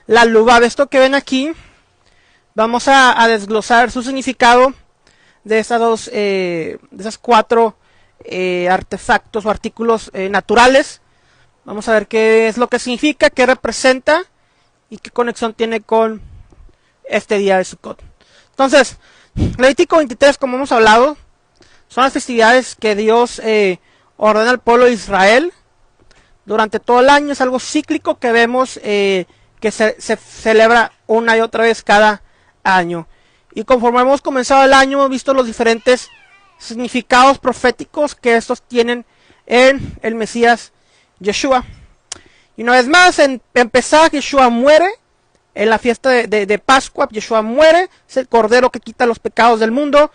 la Lubab. Esto que ven aquí, vamos a desglosar su significado de esas cuatro artefactos o artículos naturales. Vamos a ver qué es lo que significa, qué representa y qué conexión tiene con este día de Sukkot. Entonces, Levítico 23, como hemos hablado, son las festividades que Dios ordena al pueblo de Israel durante todo el año. Es algo cíclico que vemos que se celebra una y otra vez cada año. Y conforme hemos comenzado el año, hemos visto los diferentes significados proféticos que estos tienen en el Mesías Yeshua. Y una vez más, en Pesaj, Yeshua muere. En la fiesta de Pascua, Yeshua muere. Es el cordero que quita los pecados del mundo.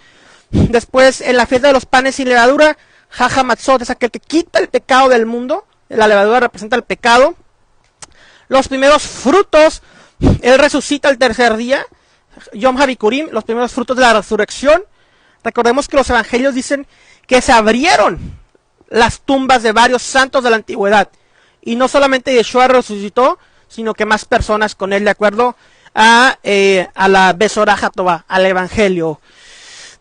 Después, en la fiesta de los panes sin levadura, Jaja Matzot es aquel que quita el pecado del mundo. La levadura representa el pecado. Los primeros frutos, Él resucita el tercer día. Yom HaBikurim, los primeros frutos de la resurrección. Recordemos que los evangelios dicen que se abrieron las tumbas de varios santos de la antigüedad. Y no solamente Yeshua resucitó, sino que más personas con él, de acuerdo a la Besorah HaTová, al evangelio.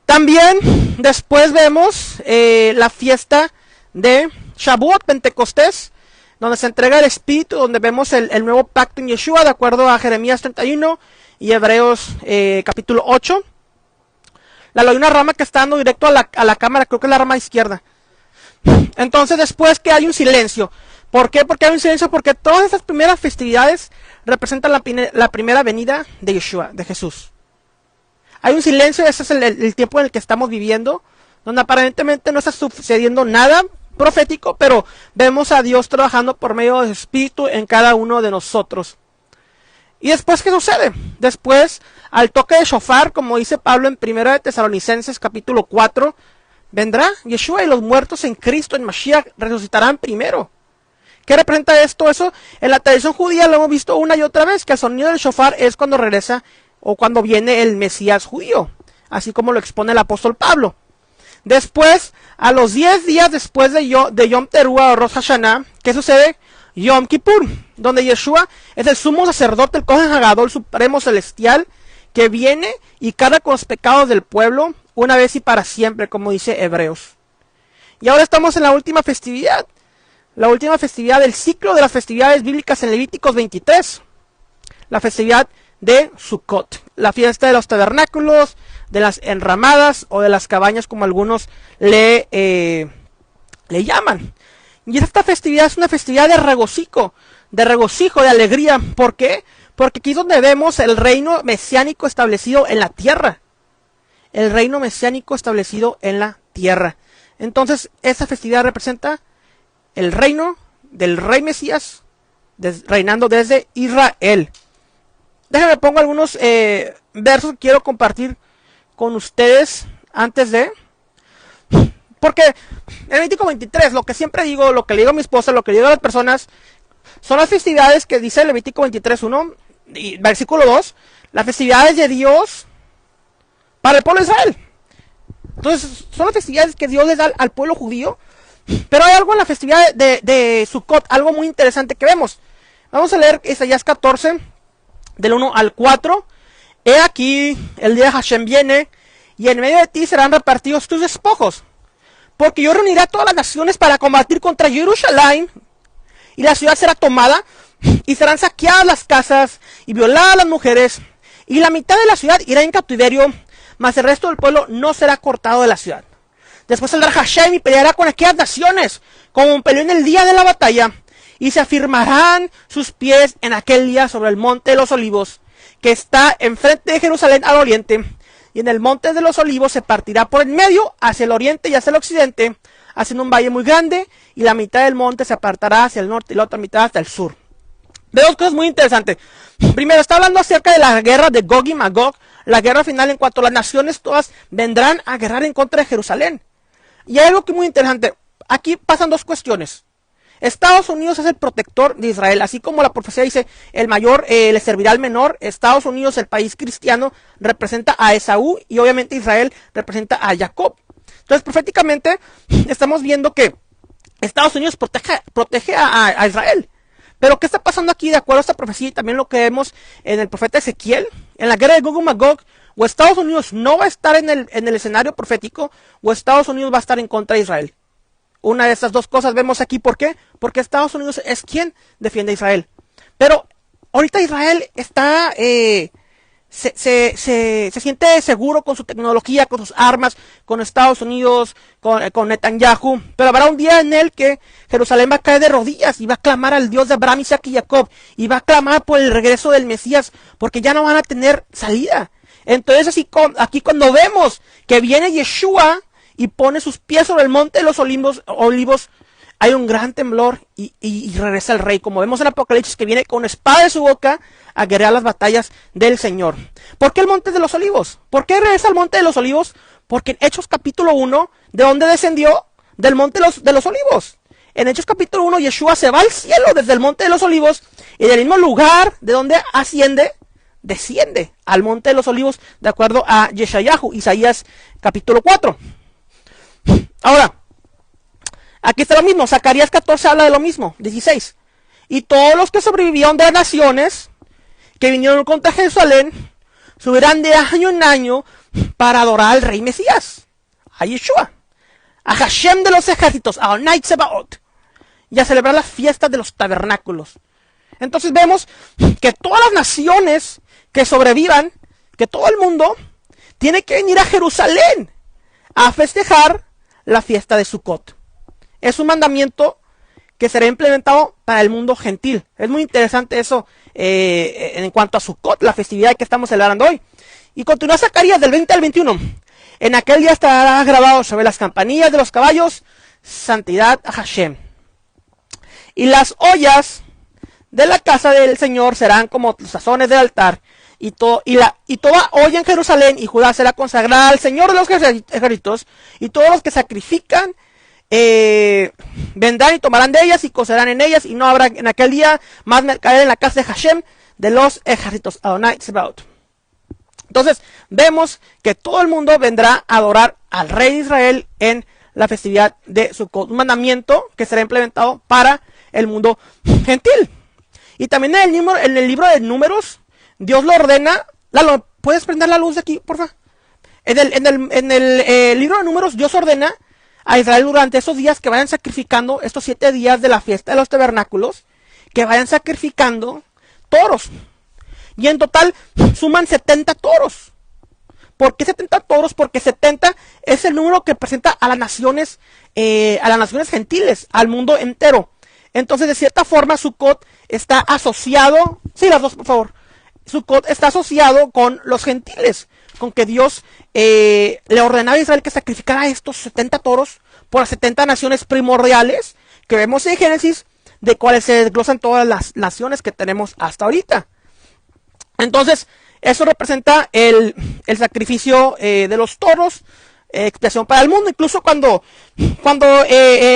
También después vemos la fiesta de Shavuot, Pentecostés, donde se entrega el Espíritu, donde vemos el nuevo pacto en Yeshua, de acuerdo a Jeremías 31 y Hebreos capítulo 8. Hay una rama que está dando directo a la cámara, creo que es la rama izquierda. Entonces después que hay un silencio. ¿Por qué? Porque hay un silencio, porque todas esas primeras festividades representan la primera venida de Yeshua, de Jesús. Hay un silencio, ese es el tiempo en el que estamos viviendo, donde aparentemente no está sucediendo nada profético, pero vemos a Dios trabajando por medio de su Espíritu en cada uno de nosotros. ¿Y después qué sucede? Después, al toque de shofar, como dice Pablo en 1 de Tesalonicenses capítulo 4, vendrá Yeshua y los muertos en Cristo, en Mashiach, resucitarán primero. ¿Qué representa esto? Eso en la tradición judía lo hemos visto una y otra vez, que el sonido del shofar es cuando regresa o cuando viene el Mesías judío, así como lo expone el apóstol Pablo. Después, a los 10 días después de Yom Teruah o Rosh Hashanah, ¿qué sucede? Yom Kippur, donde Yeshua es el sumo sacerdote, el Kohen Hagadol supremo celestial, que viene y carga con los pecados del pueblo una vez y para siempre, como dice Hebreos. Y ahora estamos en la última festividad del ciclo de las festividades bíblicas en Levíticos 23, la festividad de Sukkot, la fiesta de los tabernáculos, de las enramadas o de las cabañas, como algunos le llaman. Y esta festividad es una festividad de regocijo, de alegría. ¿Por qué? Porque aquí es donde vemos el reino mesiánico establecido en la tierra. El reino mesiánico establecido en la tierra. Entonces, esta festividad representa el reino del rey Mesías reinando desde Israel. Déjenme pongo algunos versos que quiero compartir con ustedes antes de... Porque en Levítico 23, lo que siempre digo, lo que le digo a mi esposa, lo que le digo a las personas, son las festividades que dice Levítico 23:1 y versículo 2, las festividades de Dios para el pueblo de Israel. Entonces, son las festividades que Dios les da al pueblo judío. Pero hay algo en la festividad de Sukkot, algo muy interesante que vemos. Vamos a leer Isaías 14, del 1 al 4. He aquí, el día de Hashem viene, y en medio de ti serán repartidos tus despojos. Porque yo reuniré a todas las naciones para combatir contra Jerusalén, y la ciudad será tomada, y serán saqueadas las casas, y violadas las mujeres, y la mitad de la ciudad irá en cautiverio, mas el resto del pueblo no será cortado de la ciudad. Después saldrá Hashem y peleará con aquellas naciones, como peleó en el día de la batalla, y se afirmarán sus pies en aquel día sobre el monte de los olivos, que está enfrente de Jerusalén al oriente, y en el monte de los olivos se partirá por el medio, hacia el oriente y hacia el occidente, haciendo un valle muy grande, y la mitad del monte se apartará hacia el norte y la otra mitad hacia el sur. Veo dos cosas muy interesantes. Primero, está hablando acerca de la guerra de Gog y Magog, la guerra final en cuanto las naciones todas vendrán a guerrar en contra de Jerusalén. Y hay algo que es muy interesante. Aquí pasan dos cuestiones. Estados Unidos es el protector de Israel, así como la profecía dice, el mayor le servirá al menor. Estados Unidos, el país cristiano, representa a Esaú, y obviamente Israel representa a Jacob. Entonces, proféticamente, estamos viendo que Estados Unidos protege a Israel. Pero ¿qué está pasando aquí de acuerdo a esta profecía y también lo que vemos en el profeta Ezequiel? En la guerra de Gog y Magog, o Estados Unidos no va a estar en el escenario profético, o Estados Unidos va a estar en contra de Israel. Una de estas dos cosas vemos aquí. ¿Por qué? Porque Estados Unidos es quien defiende a Israel. Pero ahorita Israel está... se siente seguro con su tecnología, con sus armas, con Estados Unidos, con Netanyahu. Pero habrá un día en el que Jerusalén va a caer de rodillas y va a clamar al Dios de Abraham, Isaac y Jacob. Y va a clamar por el regreso del Mesías, porque ya no van a tener salida. Entonces aquí cuando vemos que viene Yeshua y pone sus pies sobre el monte de los olivos, hay un gran temblor y regresa el rey, como vemos en Apocalipsis, que viene con espada de su boca a guerrear las batallas del Señor. ¿Por qué el monte de los olivos? ¿Por qué regresa al monte de los olivos? Porque en Hechos capítulo 1, ¿de dónde descendió? Del monte de los olivos. En Hechos capítulo 1, Yeshua se va al cielo desde el monte de los olivos, y del mismo lugar de donde asciende, desciende al monte de los olivos, de acuerdo a Yeshayahu, Isaías capítulo 4. Ahora, aquí está lo mismo. Zacarías 14 habla de lo mismo, 16. Y todos los que sobrevivieron de las naciones que vinieron contra Jerusalén subirán de año en año para adorar al rey Mesías, a Yeshua, a Hashem de los ejércitos, a Onai Tsebaot, y a celebrar las fiestas de los tabernáculos. Entonces vemos que todas las naciones que sobrevivan, que todo el mundo tiene que venir a Jerusalén a festejar la fiesta de Sukkot. Es un mandamiento que será implementado para el mundo gentil. Es muy interesante eso en cuanto a Sukkot, la festividad que estamos celebrando hoy. Y continúa Zacarías del 20 al 21. En aquel día estará grabado sobre las campanillas de los caballos, santidad a Hashem. Y las ollas de la casa del Señor serán como los sazones del altar. Y toda olla en Jerusalén y Judá será consagrada al Señor de los ejércitos. Y todos los que sacrifican vendrán y tomarán de ellas y cocerán en ellas, y no habrá en aquel día más mercader en la casa de Hashem de los ejércitos. Adonai Tsebaot. Entonces vemos que todo el mundo vendrá a adorar al rey de Israel en la festividad de Sukkot, un mandamiento que será implementado para el mundo gentil. Y también en el libro de Números, Dios lo ordena. Lalo, ¿puedes prender la luz de aquí, por favor? En el libro de Números, Dios ordena a Israel durante esos días que vayan sacrificando, estos 7 días de la fiesta de los tabernáculos, que vayan sacrificando toros. Y en total suman 70 toros. ¿Por qué 70 toros? Porque 70 es el número que presenta a las naciones gentiles, al mundo entero. Entonces, de cierta forma, Sukkot está asociado, sí, las dos, por favor. Sukkot está asociado con los gentiles, con que Dios le ordenaba a Israel que sacrificara estos 70 toros por las 70 naciones primordiales que vemos en Génesis, de cuales se desglosan todas las naciones que tenemos hasta ahorita. Entonces, eso representa el sacrificio de los toros, expiación para el mundo. Incluso cuando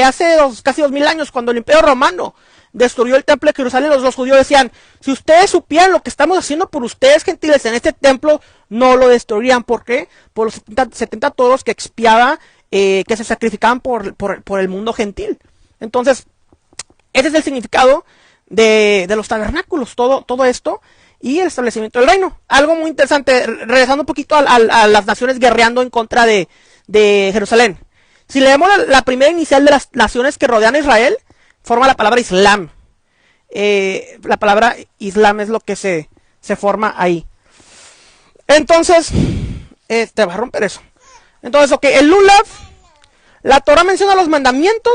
hace casi 2000 años, cuando el Imperio Romano destruyó el templo de Jerusalén, los judíos decían: si ustedes supieran lo que estamos haciendo por ustedes gentiles en este templo, no lo destruirían. ¿Por qué? Por los 70 toros que expiaba, que se sacrificaban por el mundo gentil. Entonces, ese es el significado de los tabernáculos, todo esto, y el establecimiento del reino. Algo muy interesante, regresando un poquito a las naciones guerreando en contra de Jerusalén. Si leemos la primera inicial de las naciones que rodean a Israel, forma la palabra Islam. La palabra Islam es lo que se forma ahí. Entonces, va a romper eso. Entonces, ok, el Lulav, la Torah menciona los mandamientos